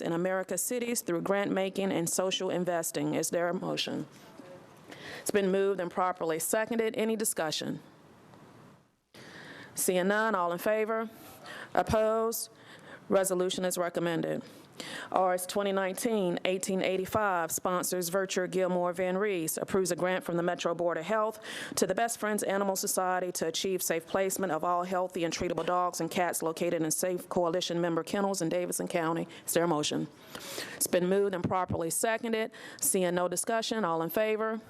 in America's cities through grant making and social investing. Is there a motion? It's been moved and properly seconded. Any discussion? Seeing none, all in favor? Opposed? Resolution is recommended. RS 2019-1885 sponsors Virtue Gilmore Van Rees, approves a grant from the Metro Board of Health to the Best Friends Animal Society to achieve safe placement of all healthy and treatable dogs and cats located in safe coalition member kennels in Davidson County. Is there a motion? It's been moved and properly seconded. Seeing no discussion, all in favor?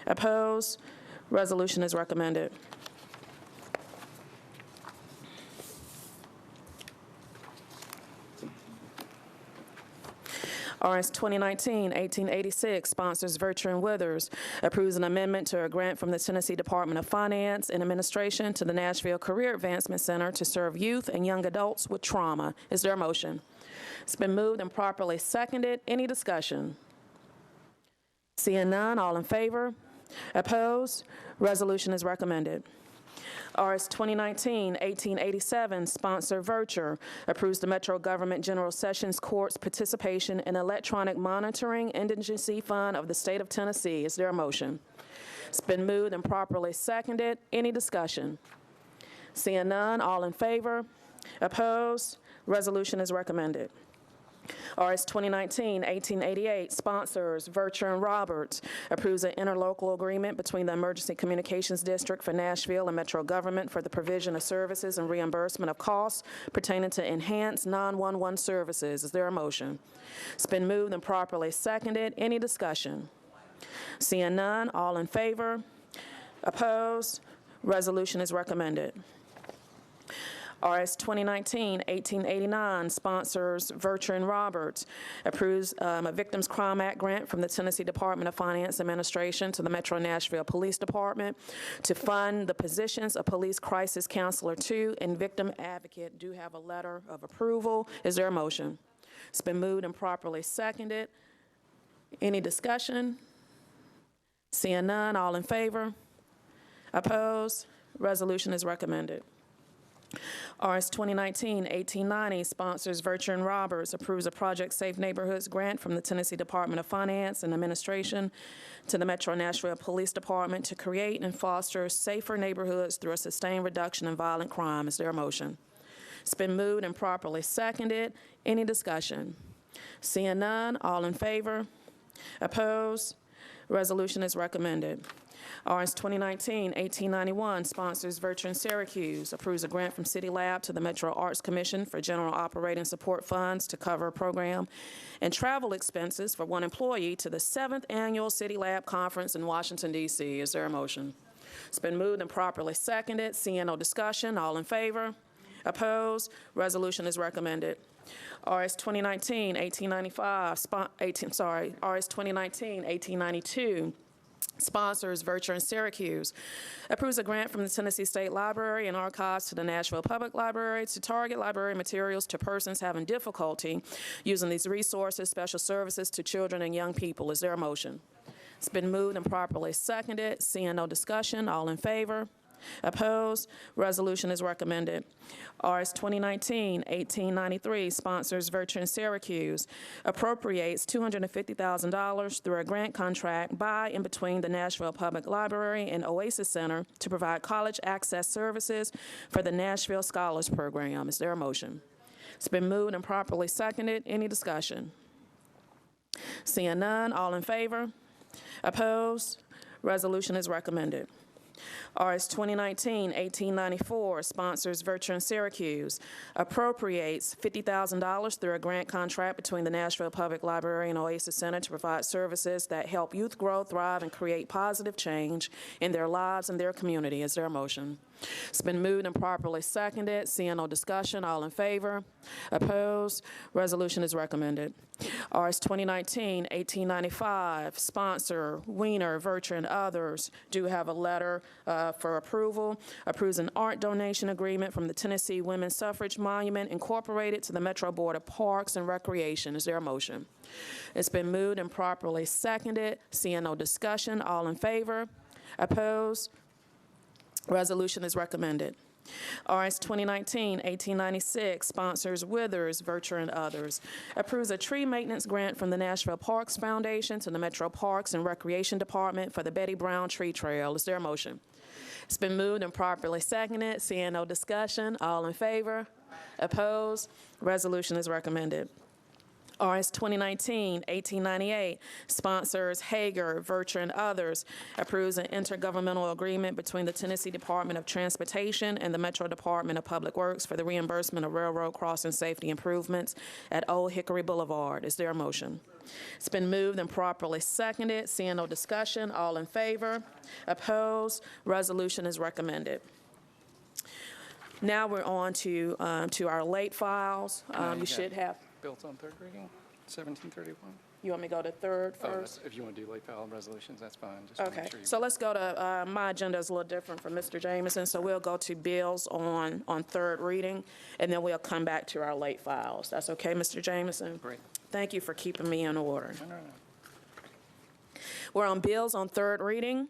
Opposed? Resolution is recommended. RS 2019-1886 sponsors Virtue and Withers, approves an amendment to a grant from the Tennessee Department of Finance and Administration to the Nashville Career Advancement Center to serve youth and young adults with trauma. Is there a motion? It's been moved and properly seconded. Any discussion? Seeing none, all in favor? Opposed? Resolution is recommended. RS 2019-1887 sponsor Virtue, approves the Metro Government General Sessions Court's participation in electronic monitoring indigency fund of the state of Tennessee. Is there a motion? It's been moved and properly seconded. Any discussion? Seeing none, all in favor? Opposed? Resolution is recommended. RS 2019-1888 sponsors Virtue and Roberts, approves an interlocal agreement between the Emergency Communications District for Nashville and Metro Government for the provision of services and reimbursement of costs pertaining to enhanced 911 services. Is there a motion? It's been moved and properly seconded. Any discussion? Seeing none, all in favor? Opposed? Resolution is recommended. RS 2019-1889 sponsors Virtue and Roberts, approves a Victims Crime Act grant from the Tennessee Department of Finance Administration to the Metro Nashville Police Department to fund the positions of Police Crisis Counselor 2 and Victim Advocate. Do have a letter of approval. Is there a motion? It's been moved and properly seconded. Any discussion? Seeing none, all in favor? Opposed? Resolution is recommended. RS 2019-1890 sponsors Virtue and Roberts, approves a Project Safe Neighborhoods grant from the Tennessee Department of Finance and Administration to the Metro Nashville Police Department to create and foster safer neighborhoods through a sustained reduction in violent crime. Is there a motion? It's been moved and properly seconded. Any discussion? Seeing none, all in favor? Opposed? Resolution is recommended. RS 2019-1891 sponsors Virtue and Syracuse, approves a grant from City Lab to the Metro Arts Commission for general operating support funds to cover program and travel expenses for one employee to the 7th Annual City Lab Conference in Washington, D.C. Is there a motion? It's been moved and properly seconded. Seeing no discussion, all in favor? Opposed? Resolution is recommended. RS 2019-1895, RS 2019-1892 sponsors Virtue and Syracuse, approves a grant from the Tennessee State Library and Archives to the Nashville Public Library to target library materials to persons having difficulty using these resources, special services to children and young people. Is there a motion? It's been moved and properly seconded. Seeing no discussion, all in favor? Opposed? Resolution is recommended. RS 2019-1893 sponsors Virtue and Syracuse, appropriates $250,000 through a grant contract by and between the Nashville Public Library and Oasis Center to provide college access services for the Nashville Scholars Program. Is there a motion? It's been moved and properly seconded. Any discussion? Seeing none, all in favor? Opposed? Resolution is recommended. RS 2019-1894 sponsors Virtue and Syracuse, appropriates $50,000 through a grant contract between the Nashville Public Library and Oasis Center to provide services that help youth grow, thrive, and create positive change in their lives and their community. Is there a motion? It's been moved and properly seconded. Seeing no discussion, all in favor? Opposed? Resolution is recommended. RS 2019-1895 sponsor Wiener, Virtue, and others do have a letter for approval. Approves an art donation agreement from the Tennessee Women's Suffrage Monument Incorporated to the Metro Board of Parks and Recreation. Is there a motion? It's been moved and properly seconded. Seeing no discussion, all in favor? Opposed? Resolution is recommended. RS 2019-1896, sponsors Withers, Vircher, and others. Approves a tree maintenance grant from the Nashville Parks Foundation to the Metro Parks and Recreation Department for the Betty Brown Tree Trail. Is there a motion? It's been moved and properly seconded. Seeing no discussion, all in favor? Opposed? Resolution is recommended. RS 2019-1898, sponsors Hager, Vircher, and others, approves an intergovernmental agreement between the Tennessee Department of Transportation and the Metro Department of Public Works for the reimbursement of railroad crossing safety improvements at Old Hickory Boulevard. Is there a motion? It's been moved and properly seconded. Seeing no discussion, all in favor? Opposed? Resolution is recommended. Now we're on to our late files. You should have. Bills on third reading, 1731. You want me to go to third first? If you want to do late file resolutions, that's fine. Just wanna Okay, make sure you- so let's go to, my agenda is a little different from Mr. Jameson, so we'll go to bills on third reading, and then we'll come back to our late files. That's okay, Mr. Jameson? Great. Thank you for keeping me in order. No. We're on bills on third reading.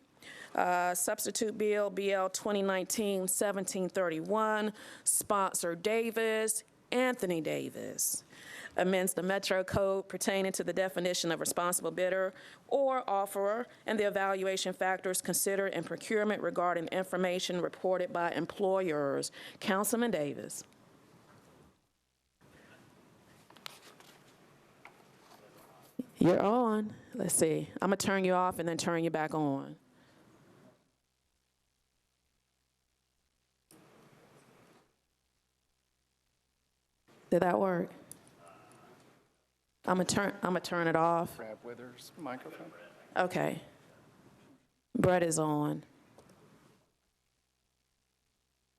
Substitute bill, BL 2019-1731, sponsor Davis, Anthony Davis. Amends the Metro Code pertaining to the definition of responsible bidder or offerer and the evaluation factors considered in procurement regarding information reported by employers. Councilman Davis. You're on. Let's see. I'm going to turn you off and then turn you back on. Did that work? I'm gonna turn it off. Brad Withers, microphone. Okay. Brett is on.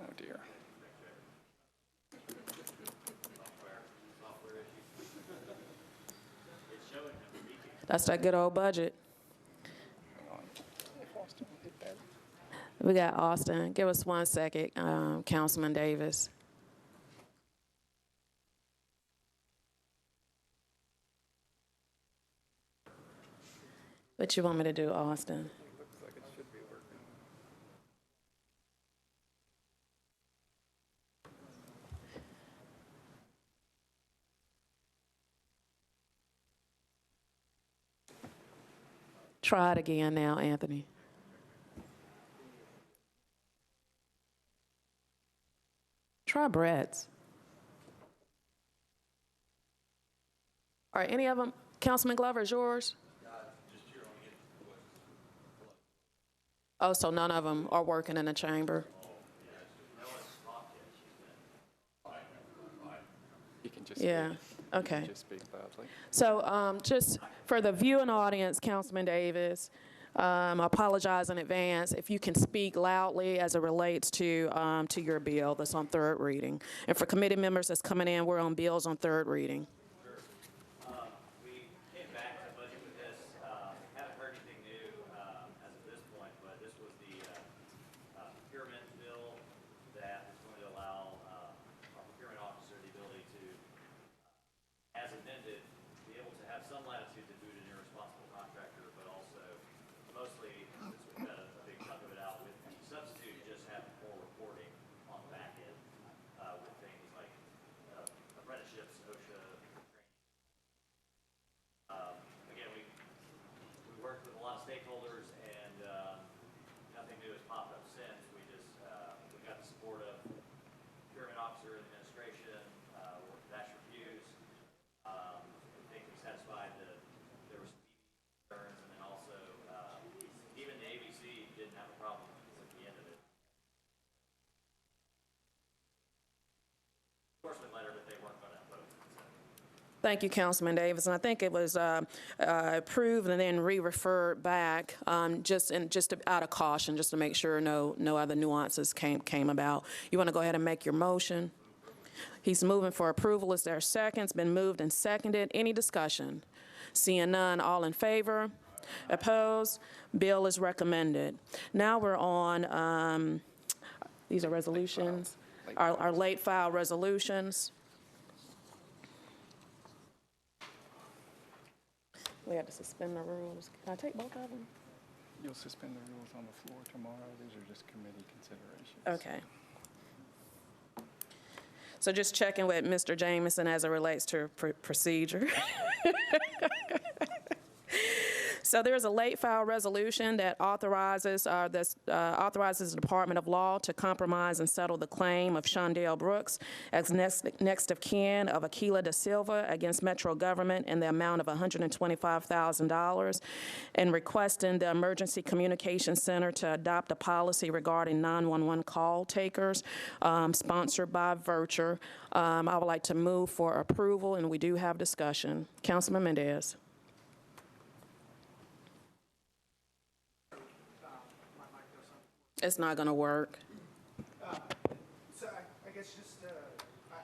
Oh, dear. That's that good old budget. Hang on. If Austin will hit that. We got Austin. Give us 1 second, Councilman Davis. What you want me to do, Austin? Looks like it should be working. Try it again now, Anthony. Try Brett's. All right, any of them? Councilman Glover, is yours? Oh, so none of them are working in the chamber? You can just Yeah, speak. okay. Just speak loudly. So just for the viewing audience, Councilman Davis, I apologize in advance if you can speak loudly as it relates to your bill that's on third reading. And for committee members that's coming in, we're on bills on third reading. We came back to budget with this. Haven't heard anything new as of this point, but this was the procurement bill that is going to allow our procurement officer the ability to, as amended, be able to have some latitude to do it in a responsible contractor, but also mostly, since we've got a big chunk of it out with the substitute, you just have more reporting on the back end with things like apprenticeships, OSHA, again, we worked with a lot of stakeholders, and nothing new has popped up since. We just we got the support of procurement officer and administration, worked with Asher Hughes. I think we satisfied that there were some concerns, and then also even the ABC didn't have a problem with the end of it. Enforcement letter, but they weren't going to vote. Thank you, Councilman Davis. And I think it was approved and then re-referred back just out of caution, just to make sure no other nuances came about. You want to go ahead and make your motion? He's moving for approval. Is there a second? It's been moved and seconded. Any discussion? Seeing none, all in favor? Opposed? Bill is recommended. Now we're on, these are resolutions, our late file resolutions. We have to suspend the rules. Can I take both of them? You'll suspend the rules on the floor tomorrow. These are just committee considerations. Okay. So just checking with Mr. Jameson as it relates to procedure. So there's a late file resolution that authorizes the Department of Law to compromise and settle the claim of Shondale Brooks as next of kin of Aquila da Silva against Metro government in the amount of $125,000, and requesting the Emergency Communications Center to adopt a policy regarding 911 call takers, sponsored by Virture. I would like to move for approval, and we do have discussion. Councilman Mendez. It's not going to work. So I guess just, I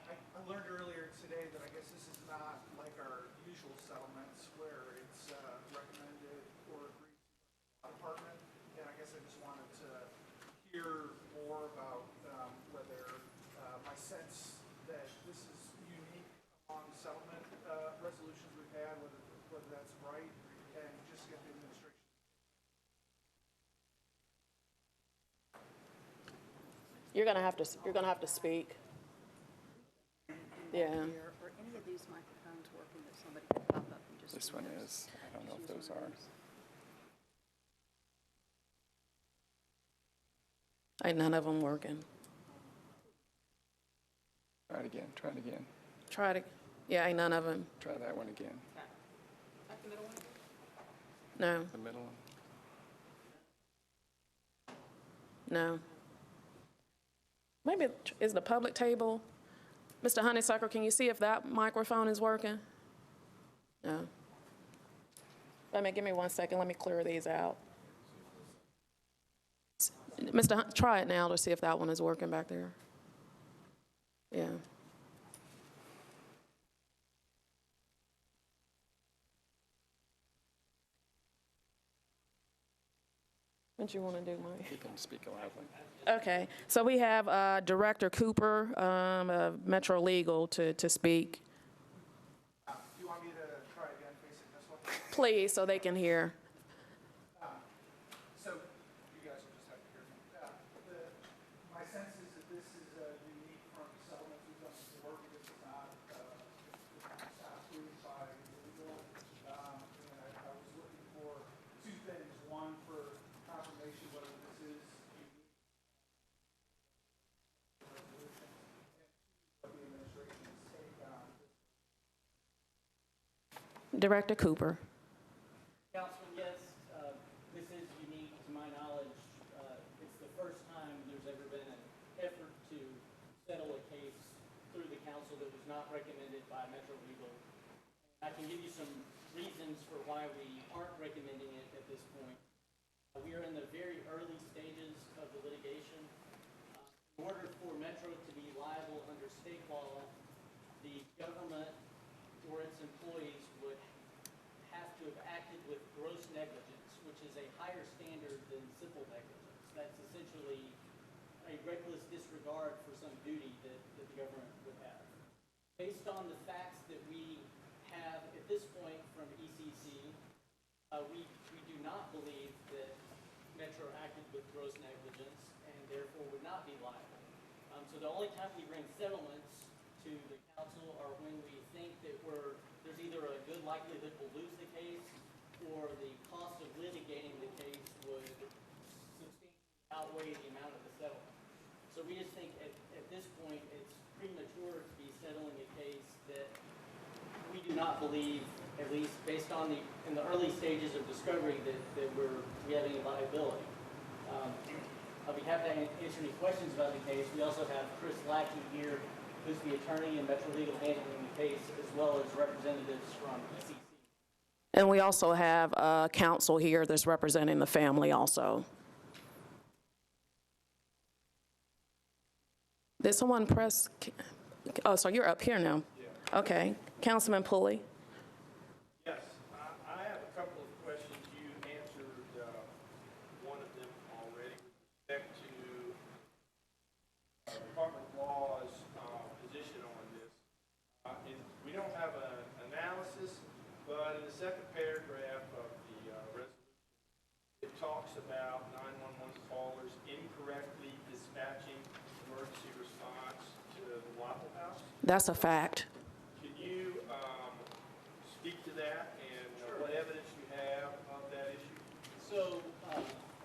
learned earlier today that I guess this is not like our usual settlements where it's recommended or agreed by the department. And I guess I just wanted to hear more about whether my sense that this is unique among settlement resolutions we've had, whether that's right, and just get the administration. You're going to have to speak. Yeah. Are any of these microphones working that somebody can pop up and just? This one is. I don't know if those are. Ain't none of them working. Try it again. Try it again. Try to, yeah, ain't none of them. Try that one again. No, The middle one. no. Maybe is the public table. Mr. Honeysuckle, can you see if that microphone is working? No. Give me 1 second. Let me clear these out. Try it now to see if that one is working back there. Yeah. What you want to do, Mike? You can speak loudly. Okay, so we have Director Cooper of Metro Legal to speak. Do you want me to try again facing this one? Please, so they can hear. So you guys will just have to hear me. My sense is that this is unique from settlements we've done before because it's not approved by legal. And I was looking for two things. One, for confirmation whether this is unique resolution, and what the administration's take on this. Director Cooper. Councilman, yes, this is unique to my knowledge. It's the first time there's ever been an effort to settle a case through the council that was not recommended by Metro Legal. I can give you some reasons for why we aren't recommending it at this point. We are in the very early stages of the litigation. In order for Metro to be liable under state law, the government or its employees would have to have acted with gross negligence, which is a higher standard than simple negligence. That's essentially a reckless disregard for some duty that the government would have. Based on the facts that we have at this point from ECC, we do not believe that Metro acted with gross negligence and therefore would not be liable. So the only time we bring settlements to the council are when we think that there's either a good likelihood we'll lose the case or the cost of litigating the case would substantially outweigh the amount of the settlement. So we just think at this point it's premature to be settling a case that we do not believe, at least based on in the early stages of discovery, that we have any liability. I'll be happy to answer any questions about the case. We also have Chris Lackey here, who's the attorney in Metro Legal handling the case, as well as representatives from ECC. And we also have counsel here that's representing the family also. Did someone press? Oh, so you're up here now. Yeah. Okay. Councilman Pulley. Yes, I have a couple of questions. You answered one of them already with respect to Department of Law's position on this. We don't have an analysis, but in the second paragraph of the resolution, it talks about 911 callers incorrectly dispatching emergency response to the Waffle House. That's a fact. Can you speak to that and what evidence you have of that issue? So,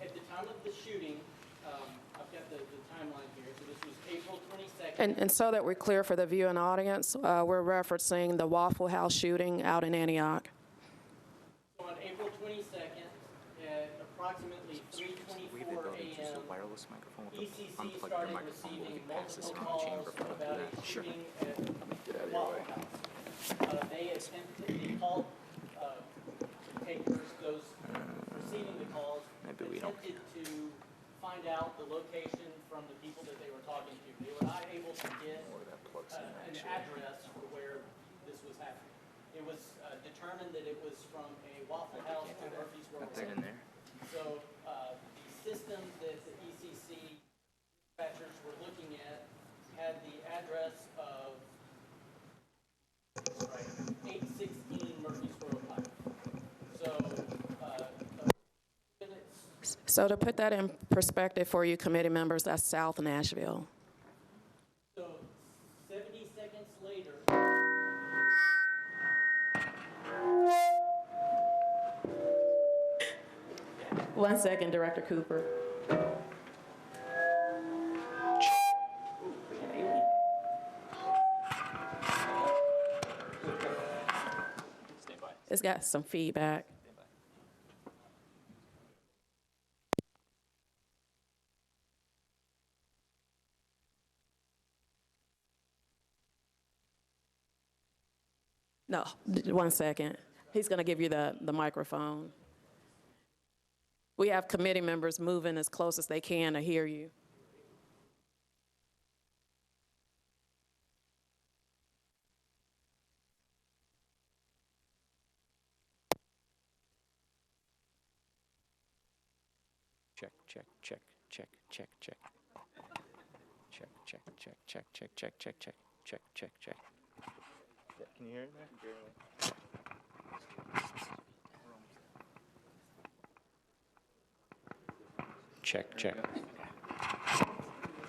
at the time of the shooting, I've got the timeline here, so this was April 22nd. And so that we're clear for the viewing audience, we're referencing the Waffle House shooting out in Antioch. So on April 22nd, at approximately 3:24 a.m., wireless microphone with ECC unplug your started microphone. We'll receiving get past this multiple in the calls chamber, but about a sure. shooting at Get out of your Waffle way. House. They called takers, those receiving the calls, Maybe we don't attempted to find out the location from the people that they were talking to. They were not able to get That plugs in, an actually. address for where this was happening. It was determined that it was from a Waffle House to Murfreesboro. In there. So the system that the ECC dispatchers were looking at had the address of 816 Murfreesboro Pike. So So to put that in perspective for you committee members, that's South Nashville. So 70 seconds later, 1 second, Director Cooper. It's got some feedback. No, 1 second. He's going to give you the microphone. We have committee members moving as close as they can to hear you. Check, check, check, check, check, check. Check, check, check, check, check, check, check, check, check, check, check. Can you hear it there? Check, check.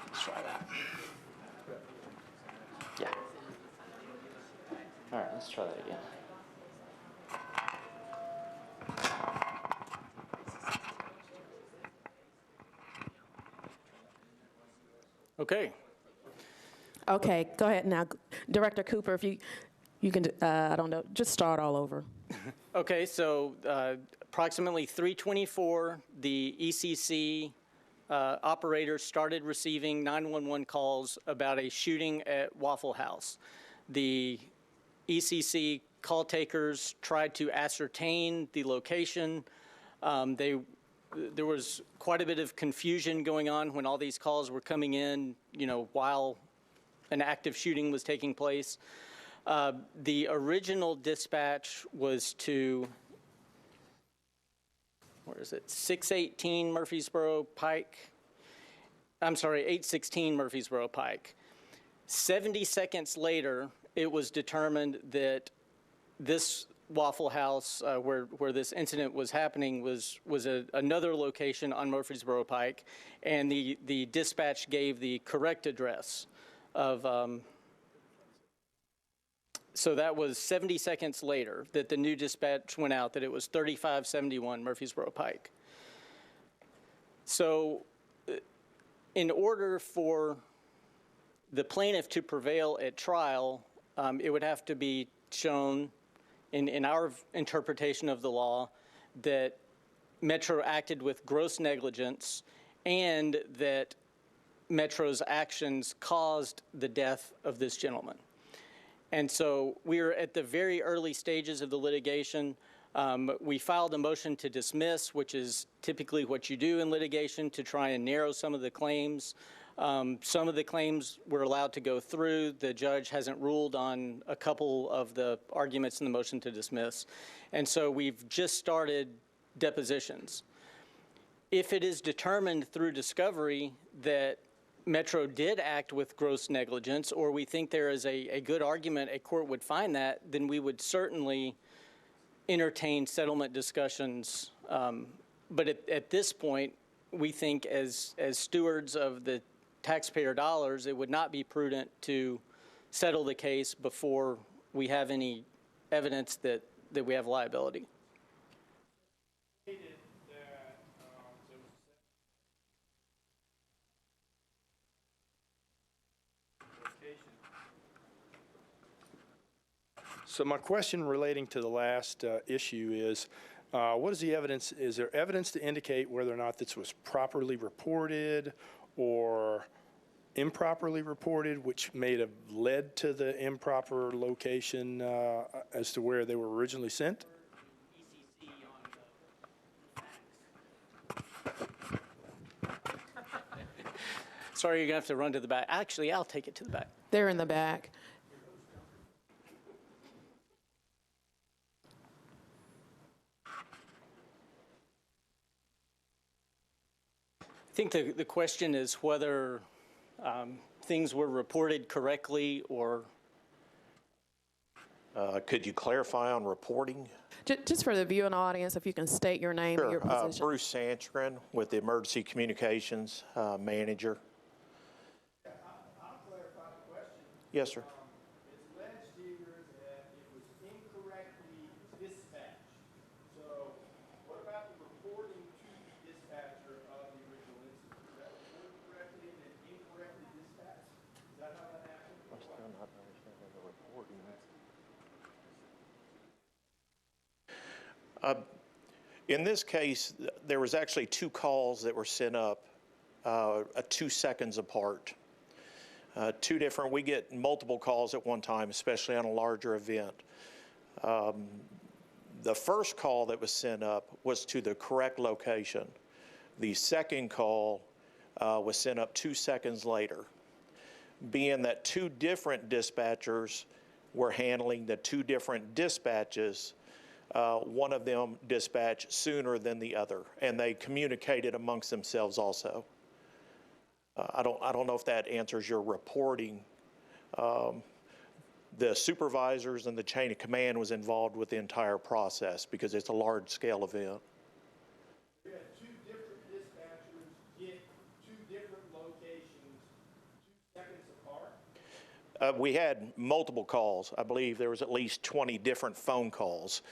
Let's try that. Yeah. All right, let's try that again. okay. Okay, go ahead now. Director Cooper, if you can, I don't know, just start all over. Okay, so approximately 3:24, the ECC operators started receiving 911 calls about a shooting at Waffle House. The ECC call takers tried to ascertain the location. There was quite a bit of confusion going on when all these calls were coming in, while an active shooting was taking place. The original dispatch was to, 618 Murfreesboro Pike. I'm sorry, 816 Murfreesboro Pike. 70 seconds later, it was determined that this Waffle House, where this incident was happening, was another location on Murfreesboro Pike, and the dispatch gave the correct address of. So that was 70 seconds later that the new dispatch went out that it was 3571 Murfreesboro Pike. So in order for the plaintiff to prevail at trial, it would have to be shown in our interpretation of the law that Metro acted with gross negligence and that Metro's actions caused the death of this gentleman. And so we are at the very early stages of the litigation. We filed a motion to dismiss, which is typically what you do in litigation to try and narrow some of the claims. Some of the claims were allowed to go through. The judge hasn't ruled on a couple of the arguments in the motion to dismiss. And so we've just started depositions. If it is determined through discovery that Metro did act with gross negligence, or we think there is a good argument a court would find that, then we would certainly entertain settlement discussions. But at this point, we think as stewards of the taxpayer dollars, it would not be prudent to settle the case before we have any evidence that we have liability. Stated that there was a location. So my question relating to the last issue is, what is the evidence? Is there evidence to indicate whether or not this was properly reported or improperly reported, which may have led to the improper location as to where they were originally sent? Sorry, you're going to have to run to the back. Actually, I'll take it to the back. They're in the back. I think the question is whether things were reported correctly or... Could you clarify on reporting? Just for the viewing audience, if you can state your name and your position. Bruce Sanchgren with the Emergency Communications Manager. I'll clarify the question. Yes, sir. It's alleged here that it was incorrectly dispatched. So what about the reporting to the dispatcher of the original incident? Was that reported correctly and then incorrectly dispatched? Is that how that happened? I'm still not understanding the reporting. In this case, there was actually 2 calls that were sent up 2 seconds apart. We get multiple calls at one time, especially on a larger event. The first call that was sent up was to the correct location. The second call was sent up 2 seconds later. Being that 2 different dispatchers were handling the 2 different dispatches, one of them dispatched sooner than the other, and they communicated amongst themselves also. I don't know if that answers your reporting. The supervisors and the chain of command was involved with the entire process because it's a large-scale event. We had 2 different dispatchers get 2 different locations 2 seconds apart. We had multiple calls. I believe there was at least 20 different phone calls,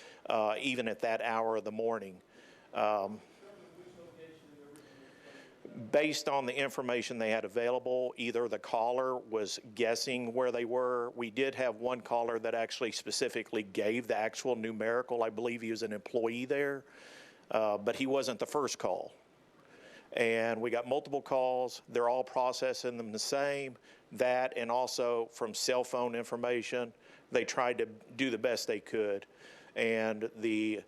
even at that hour of the morning. Based on the information they had available, either the caller was guessing where they were. We did have one caller that actually specifically gave the actual numerical. I believe he was an employee there, but he wasn't the first call. And we got multiple calls. They're all processing them the same. That and also from cell phone information, they tried to do the best they could. And the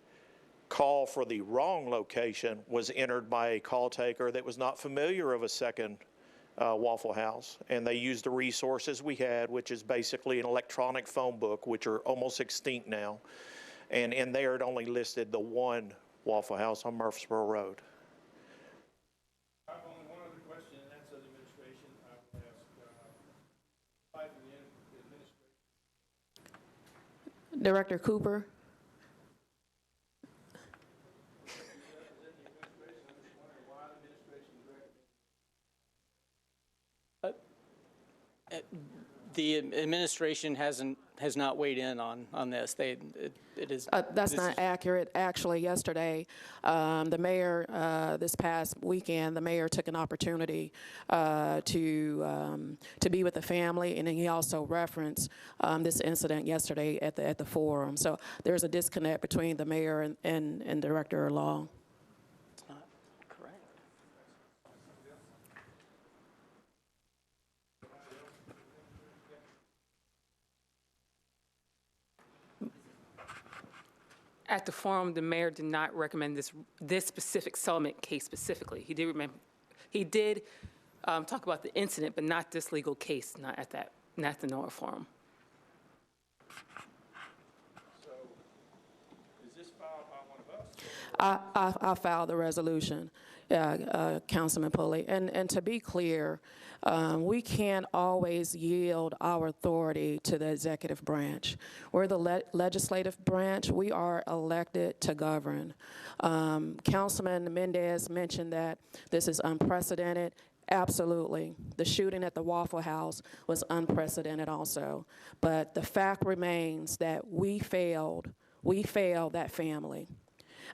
call for the wrong location was entered by a call taker that was not familiar of a second Waffle House. And they used the resources we had, which is basically an electronic phone book, which are almost extinct now. And in there, it only listed the one Waffle House on Murfreesboro Road. I have only one other question, and that's of the administration. I will ask the administration. Director Cooper. The administration has not weighed in on this. It is That's not accurate. Actually, yesterday, the mayor, this past weekend, the mayor took an opportunity to be with the family, and then he also referenced this incident yesterday at the forum. So there's a disconnect between the mayor and Director Long. It's not correct. At the forum, the mayor did not recommend this specific settlement case specifically. He did talk about the incident, but not this legal case, not at the NOAA forum. So, is this filed by one of us? I filed the resolution, Councilman Pulley. And to be clear, we can't always yield our authority to the executive branch. We're the legislative branch. We are elected to govern. Councilman Mendez mentioned that this is unprecedented. Absolutely. The shooting at the Waffle House was unprecedented also. But the fact remains that we failed that family.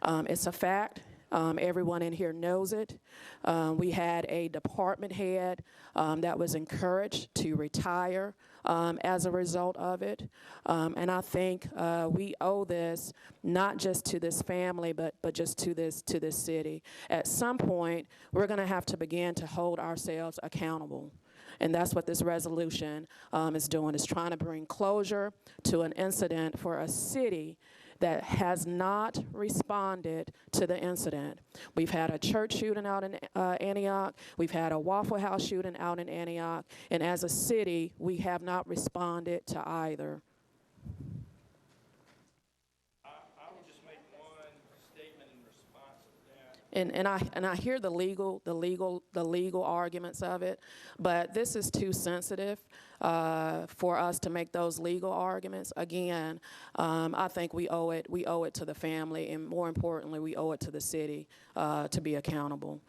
It's a fact. Everyone in here knows it. We had a department head that was encouraged to retire as a result of it. And I think we owe this not just to this family, but just to this city. At some point, we're going to have to begin to hold ourselves accountable. And that's what this resolution is doing, is trying to bring closure to an incident for a city that has not responded to the incident. We've had a church shooting out in Antioch. We've had a Waffle House shooting out in Antioch. And as a city, we have not responded to either. I will just make one statement in response to that. And I hear the legal arguments of it, but this is too sensitive for us to make those legal arguments. Again, I think we owe it to the family, and more importantly, we owe it to the city to be accountable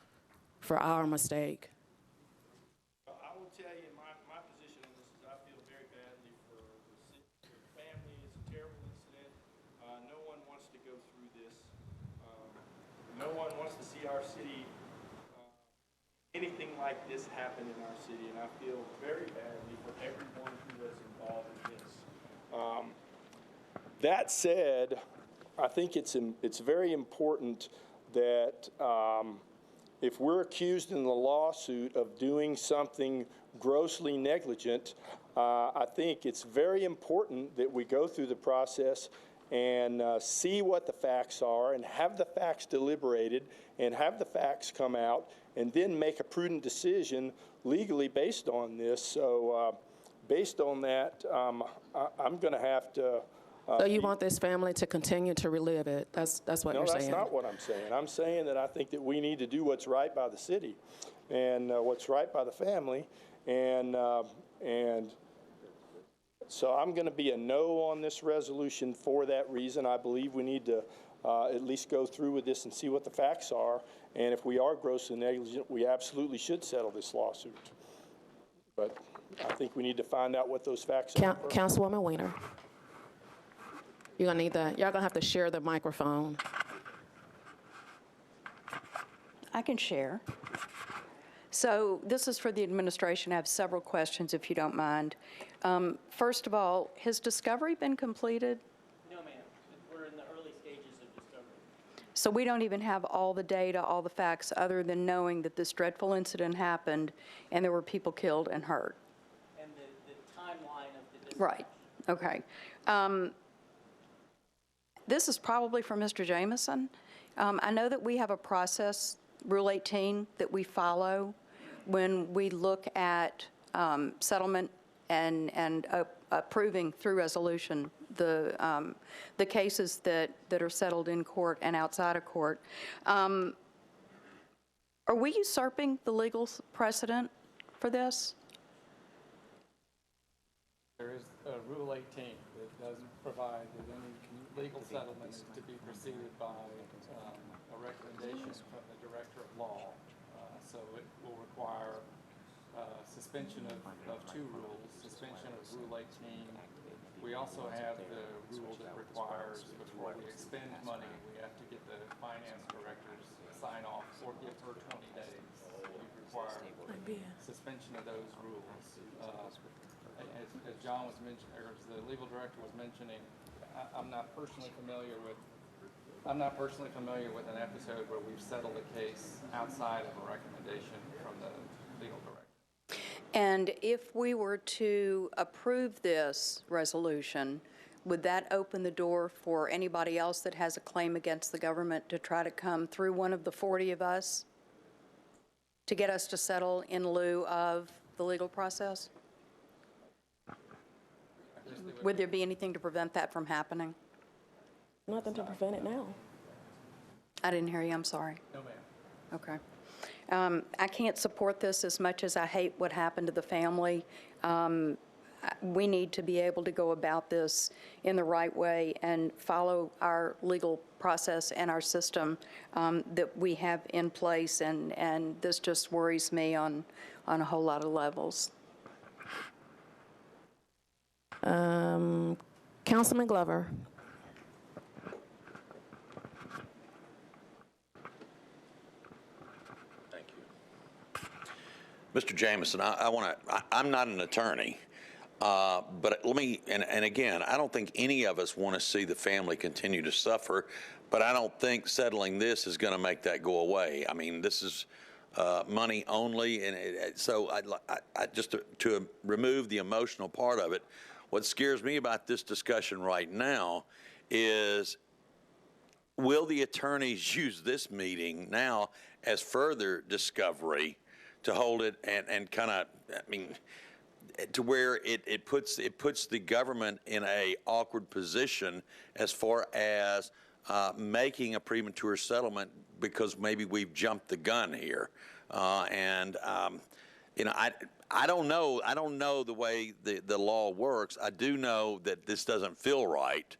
for our mistake. I will tell you, my position on this is I feel very badly for the family. It's a terrible incident. No one wants to go through this. No one wants to see our city, anything like this happen in our city, and I feel very badly for everyone who was involved in this. That said, I think it's very important that if we're accused in the lawsuit of doing something grossly negligent, I think it's very important that we go through the process and see what the facts are and have the facts deliberated and have the facts come out and then make a prudent decision legally based on this. So based on that, I'm going to have to... So you want this family to continue to relive it? That's what you're saying? No, that's not what I'm saying. I'm saying that I think that we need to do what's right by the city and what's right by the family. And so I'm going to be a no on this resolution for that reason. I believe we need to at least go through with this and see what the facts are. And if we are grossly negligent, we absolutely should settle this lawsuit. But I think we need to find out what those facts are. Councilwoman Weiner. You're gonna need that. Y'all gonna have to share the microphone. I can share. So this is for the administration. I have several questions, if you don't mind. First of all, has discovery been completed? No, ma'am. We're in the early stages of discovery. So we don't even have all the data, all the facts, other than knowing that this dreadful incident happened and there were people killed and hurt? And the timeline of the dispatch. Right. Okay. This is probably for Mr. Jameson. I know that we have a process, Rule 18, that we follow when we look at settlement and approving through resolution the cases that are settled in court and outside of court. Are we usurping the legal precedent for this? There is Rule 18 that does provide that any legal settlement is to be preceded by a recommendation from the Director of Law. So it will require suspension of two rules, suspension of Rule 18. We also have the rule that requires before we expend money, we have to get the finance director's sign off or give her 20 days. We require suspension of those rules. As John was mentioning, or as the legal director was mentioning, I'm not personally familiar with an episode where we've settled a case outside of a recommendation from the legal director. And if we were to approve this resolution, would that open the door for anybody else that has a claim against the government to try to come through one of the 40 of us to get us to settle in lieu of the legal process? Would there be anything to prevent that from happening? Nothing to prevent it now. I didn't hear you, I'm sorry. No, ma'am. Okay. I can't support this as much as I hate what happened to the family. we need to be able to go about this in the right way and follow our legal process and our system that we have in place, and this just worries me on a whole lot of levels. Councilman Glover. Thank you. Mr. Jameson, I'm not an attorney, but let me, and again, I don't think any of us want to see the family continue to suffer, but I don't think settling this is going to make that go away. I mean, this is money only, and so I just to remove the emotional part of it, what scares me about this discussion right now is, will the attorneys use this meeting now as further discovery to hold it and kind of, I mean, to where it puts the government in a awkward position as far as making a premature settlement because maybe we've jumped the gun here, you know, I don't know the way the law works. I do know that this doesn't feel right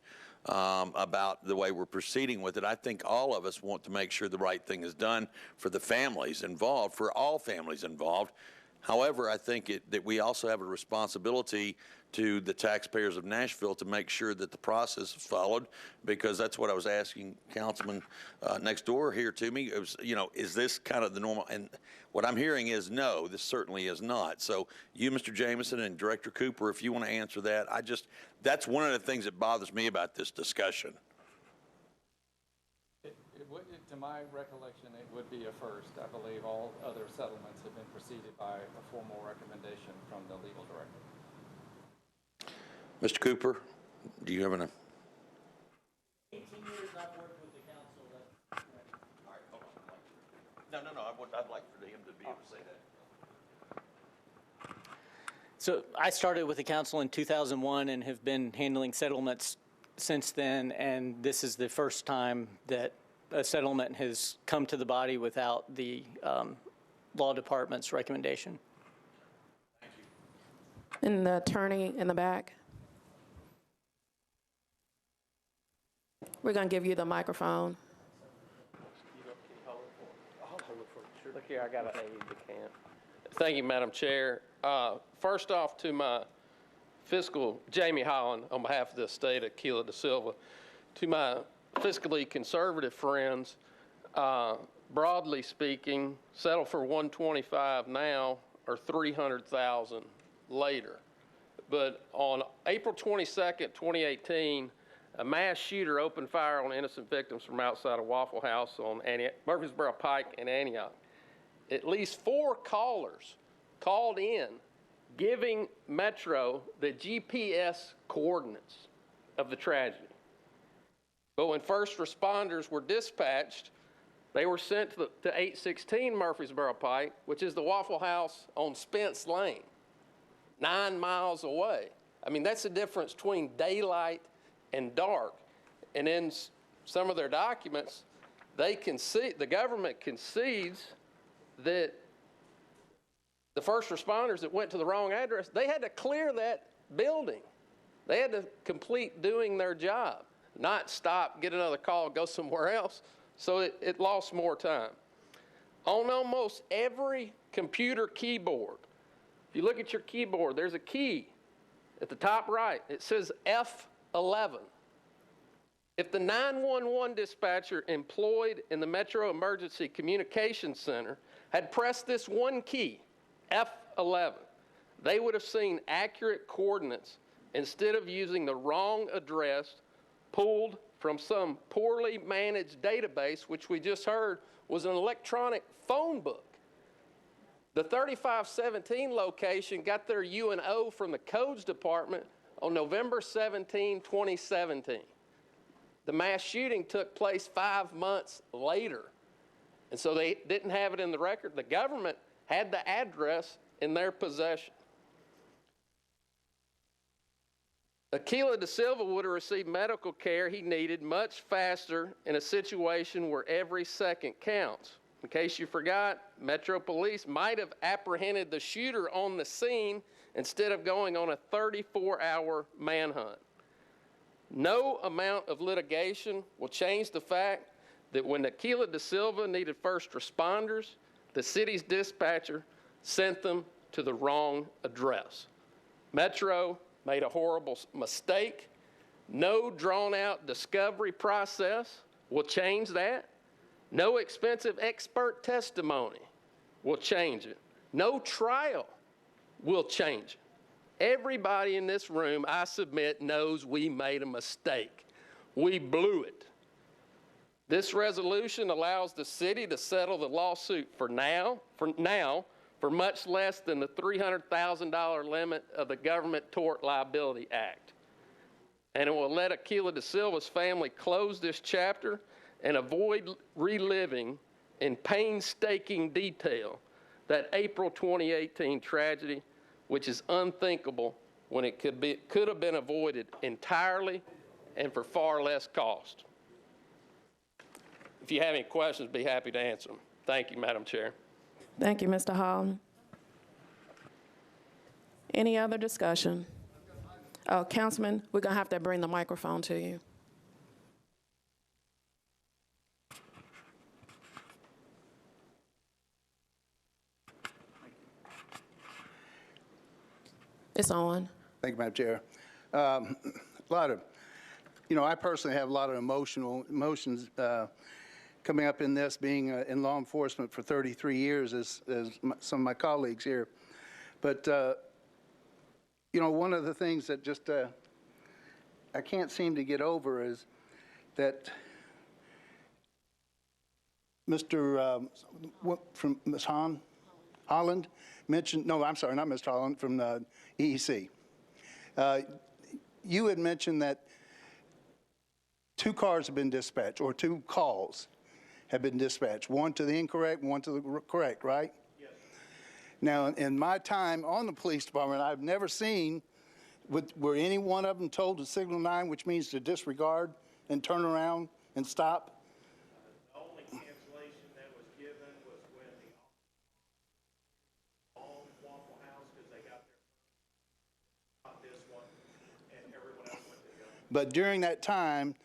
about the way we're proceeding with it. I think all of us want to make sure the right thing is done for the families involved, for all families involved. However, I think that we also have a responsibility to the taxpayers of Nashville to make sure that the process is followed, because that's what I was asking Councilman next door here to me. It was, you know, is this kind of the normal? And what I'm hearing is no, this certainly is not. So you, Mr. Jameson, and Director Cooper, if you want to answer that, that's one of the things that bothers me about this discussion. To my recollection, it would be a first. I believe all other settlements have been preceded by a formal recommendation from the legal director. Mr. Cooper, do you have an? 18 years I've worked with the council. That's correct. All right, hold on. No. I'd like for him to be able to say that. So I started with the council in 2001 and have been handling settlements since then, and this is the first time that a settlement has come to the body without the law department's recommendation. Thank you. And the attorney in the back. We're going to give you the microphone. Look here, I got an aide that can't. Thank you, Madam Chair. First off, to my fiscal, Jamie Holland, on behalf of the estate of Keila Da Silva, to my fiscally conservative friends, broadly speaking, settle for 125 now or 300,000 later. But on April 22nd, 2018, a mass shooter opened fire on innocent victims from outside a Waffle House on Murfreesboro Pike in Antioch. At least 4 callers called in giving Metro the GPS coordinates of the tragedy. But when first responders were dispatched, they were sent to 816 Murfreesboro Pike, which is the Waffle House on Spence Lane, 9 miles away. I mean, that's the difference between daylight and dark. And in some of their documents, the government concedes that the first responders that went to the wrong address, they had to clear that building. They had to complete doing their job, not stop, get another call, go somewhere else. So it lost more time. On almost every computer keyboard, if you look at your keyboard, there's a key at the top right. It says F11. If the 911 dispatcher employed in the Metro Emergency Communications Center had pressed this one key, F11, they would have seen accurate coordinates instead of using the wrong address pulled from some poorly managed database, which we just heard was an electronic phone book. The 3517 location got their UNO from the codes department on November 17, 2017. The mass shooting took place 5 months later. And so they didn't have it in the record. The government had the address in their possession. Keila Da Silva would have received medical care he needed much faster in a situation where every second counts. In case you forgot, Metro Police might have apprehended the shooter on the scene instead of going on a 34-hour manhunt. No amount of litigation will change the fact that when Aquila da Silva needed first responders, the city's dispatcher sent them to the wrong address. Metro made a horrible mistake. No drawn-out discovery process will change that. No expensive expert testimony will change it. No trial will change it. Everybody in this room, I submit, knows we made a mistake. We blew it. This resolution allows the city to settle the lawsuit for much less than the $300,000 limit of the Government Tort Liability Act. And it will let Aquila da Silva's family close this chapter and avoid reliving in painstaking detail that April 2018 tragedy, which is unthinkable when it could have been avoided entirely and for far less cost. If you have any questions, be happy to answer them. Thank you, Madam Chair. Thank you, Mr. Holland. Any other discussion? Oh, Councilman, we're going to have to bring the microphone to you. It's on. Thank you, Madam Chair. I personally have a lot of emotions coming up in this, being in law enforcement for 33 years as some of my colleagues here. But, one of the things that just I can't seem to get over is that Mr. from Ms. Holland mentioned, no, I'm sorry, not Ms. Holland, from the EEC. You had mentioned that 2 cars have been dispatched, or 2 calls have been dispatched, one to the incorrect, one to the correct, right? Yes. Now, in my time on the police department, I've never seen were any one of them told to signal 9, which means to disregard and turn around and stop. The only cancellation that was given was when the on Waffle House, because they got their this one, and everyone else went to go. But during that time,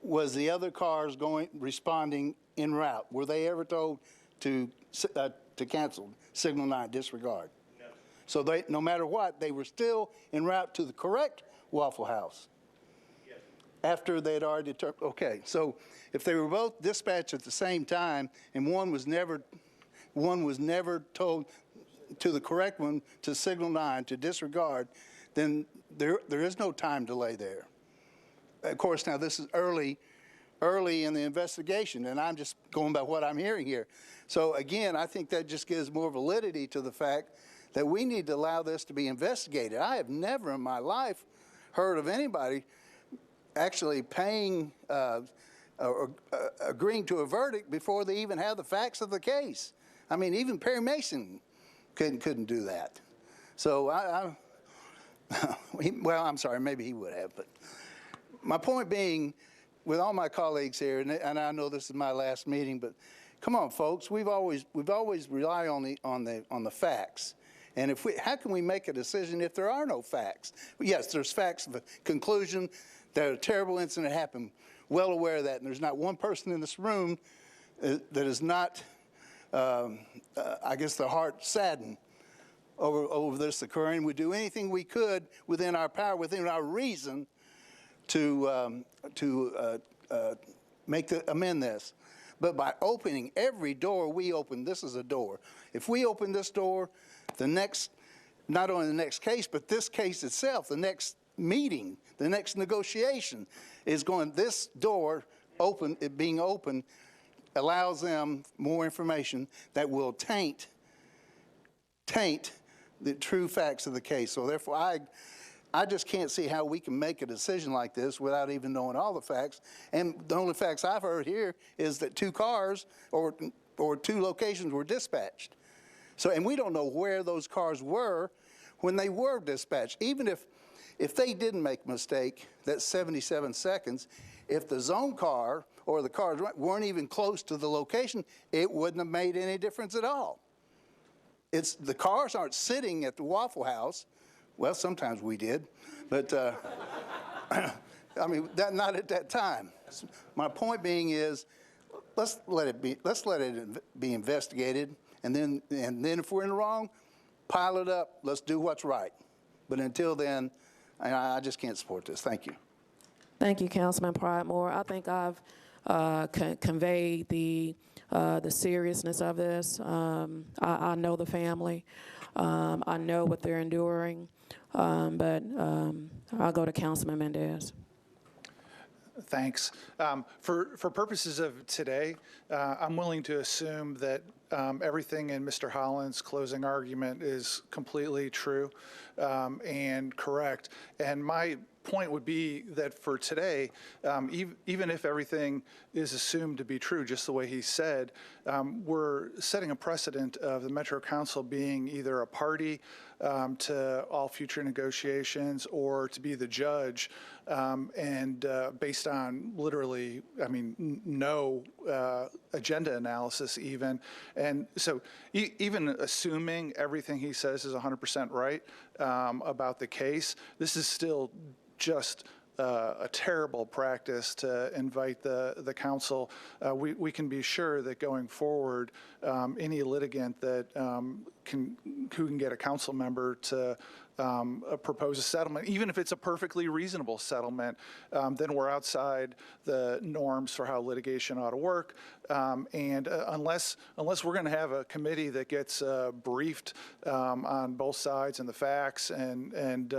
was the other cars responding en route? Were they ever told to cancel, signal 9, disregard? No. So they, no matter what, they were still en route to the correct Waffle House? Yes. After they had already determined, okay. So if they were both dispatched at the same time and one was never told to the correct one to signal 9, to disregard, then there is no time delay there. Of course, now this is early in the investigation, and I'm just going by what I'm hearing here. So again, I think that just gives more validity to the fact that we need to allow this to be investigated. I have never in my life heard of anybody actually paying or agreeing to a verdict before they even have the facts of the case. I mean, even Perry Mason couldn't do that. So well, I'm sorry, maybe he would have, but my point being, with all my colleagues here, and I know this is my last meeting, but come on, folks, we've always relied on the facts. And how can we make a decision if there are no facts? Yes, there's facts of a conclusion that a terrible incident happened. Well aware of that, and there's not one person in this room that is not, I guess, their heart saddened over this occurring. We do anything we could within our power, within our reason, to amend this. But by opening every door we open, this is a door. If we open this door, not only the next case, but this case itself, the next meeting, the next negotiation is going, this door open, it being open, allows them more information that will taint the true facts of the case. So therefore, I just can't see how we can make a decision like this without even knowing all the facts. And the only facts I've heard here is that 2 cars or 2 locations were dispatched. So, and we don't know where those cars were when they were dispatched. Even if they didn't make a mistake, that's 77 seconds. If the zone car or the cars weren't even close to the location, it wouldn't have made any difference at all. The cars aren't sitting at the Waffle House Well, sometimes we did, but I mean, not at that time. My point being is, let's let it be investigated, and then if we're in the wrong, pile it up. Let's do what's right. But until then, I just can't support this. Thank you. Thank you, Councilman Pridemore. I think I've conveyed the seriousness of this. I know the family. I know what they're enduring. But I'll go to Councilman Mendez. Thanks. For purposes of today, I'm willing to assume that everything in Mr. Holland's closing argument is completely true and correct. And my point would be that for today, even if everything is assumed to be true, just the way he said, we're setting a precedent of the Metro Council being either a party to all future negotiations or to be the judge, and based on literally, I mean, no agenda analysis even. And so even assuming everything he says is 100% right about the case, this is still just a terrible practice to invite the council. We can be sure that going forward, any litigant that who can get a council member to propose a settlement, even if it's a perfectly reasonable settlement, then we're outside the norms for how litigation ought to work. And unless we're going to have a committee that gets briefed on both sides and the facts, and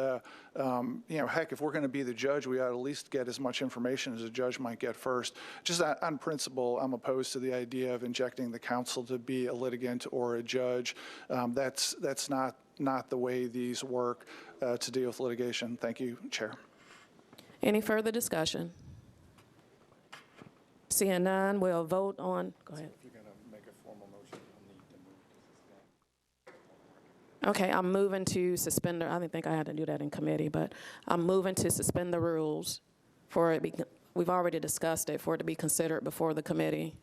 you know, heck, if we're going to be the judge, we ought to at least get as much information as a judge might get first. Just on principle, I'm opposed to the idea of injecting the council to be a litigant or a judge. That's not the way these work to deal with litigation. Thank you, Chair. Any further discussion? Seeing none, we'll vote on. Go ahead. If you're going to make a formal motion, you'll need to move to suspend. Okay, I'm moving to suspend. I didn't think I had to do that in committee, but I'm moving to suspend the rules for it. We've already discussed it for it to be considered before the committee.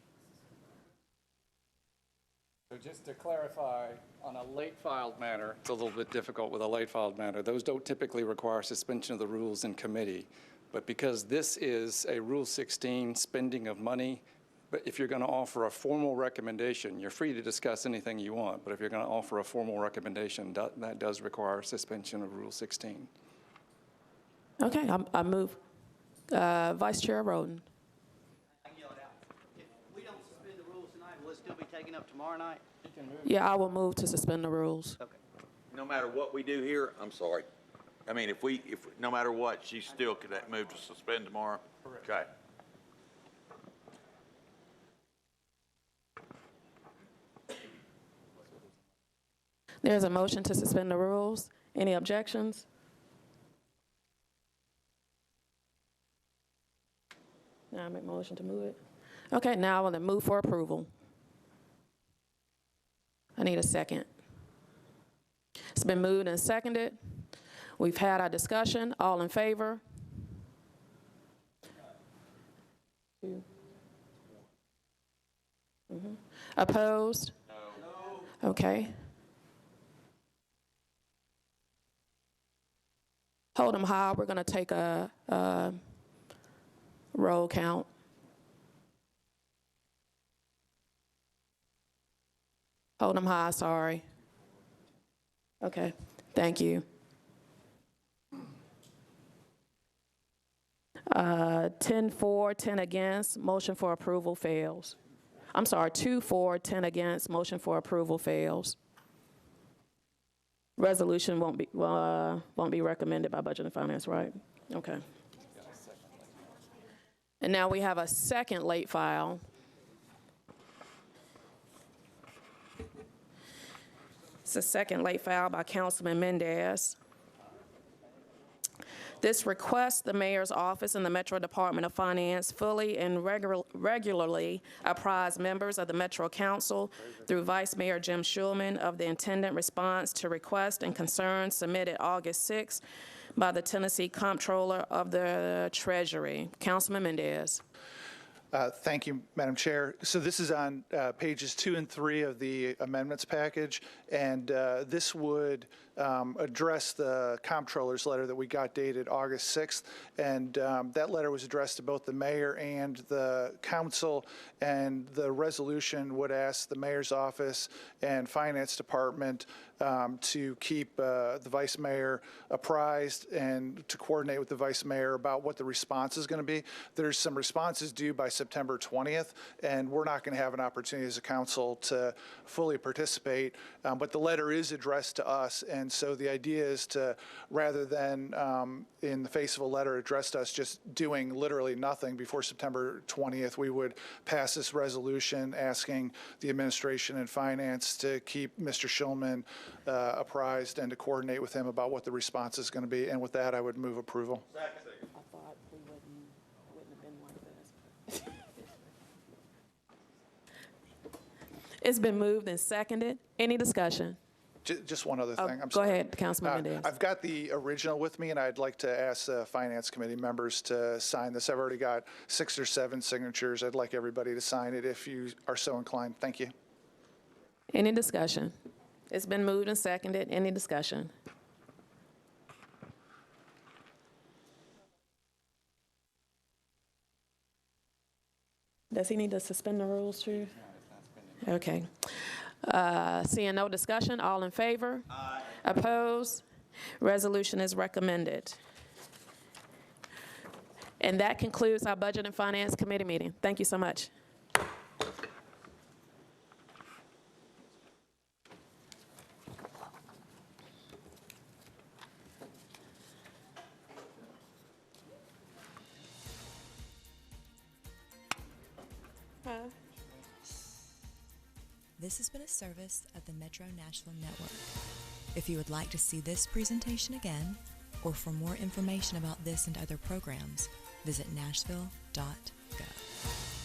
So just to clarify, on a late filed matter, it's a little bit difficult with a late filed matter. Those don't typically require suspension of the rules in committee. But because this is a Rule 16 spending of money, but if you're going to offer a formal recommendation, you're free to discuss anything you want. But if you're going to offer a formal recommendation, that does require suspension of Rule 16. Okay, I move. Vice Chair Roden. I can yell it out. If we don't suspend the rules tonight, will it still be taken up tomorrow night? Yeah, I will move to suspend the rules. Okay. No matter what we do here, I'm sorry. I mean, if no matter what, she still could move to suspend tomorrow? Correct. Okay. There's a motion to suspend the rules. Any objections? Now I make a motion to move it. Okay, now I want to move for approval. I need a second. It's been moved and seconded. We've had our discussion. All in favor? 2. Opposed? No. Okay. Hold them high. We're going to take a roll count. Hold them high, sorry. Okay, thank you. 10 for, 10 against, motion for approval fails. I'm sorry, 2 for, 10 against, motion for approval fails. Resolution won't be recommended by Budget and Finance, right? Okay. And now we have a second late file. It's a second late file by Councilman Mendez. This requests the mayor's office and the Metro Department of Finance fully and regularly apprise members of the Metro Council through Vice Mayor Jim Schulman of the intended response to requests and concerns submitted August 6 by the Tennessee Comptroller of the Treasury. Councilman Mendez. Thank you, Madam Chair. So this is on pages 2 and 3 of the amendments package, and this would address the comptroller's letter that we got dated August 6th, and that letter was addressed to both the mayor and the council, and the resolution would ask the mayor's office and finance department to keep the vice mayor apprised and to coordinate with the vice mayor about what the response is going to be. There's some responses due by September 20th, and we're not going to have an opportunity as a council to fully participate, but the letter is addressed to us, and so the idea is to, rather than in the face of a letter addressed to us, just doing literally nothing before September 20th, we would pass this resolution asking the administration and finance to keep Mr. Schulman apprised and to coordinate with him about what the response is going to be. And with that, I would move approval. I thought we wouldn't have been like this. It's been moved and seconded. Any discussion? Just one other thing. I'm Go sorry. ahead, Councilman Mendez. I've got the original with me, and I'd like to ask the Finance Committee members to sign this. I've already got 6 or 7 signatures. I'd like everybody to sign it if you are so inclined. Thank you. Any discussion? It's been moved and seconded. Any discussion? Does he need to suspend the rules, too? Okay. Seeing no discussion, all in favor? Aye. Opposed? Resolution is recommended. And that concludes our Budget and Finance Committee meeting. Thank you so much. This has been a service of the Metro Nashville Network. If you would like to see this presentation again, or for more information about this and other programs, visit nashville.gov.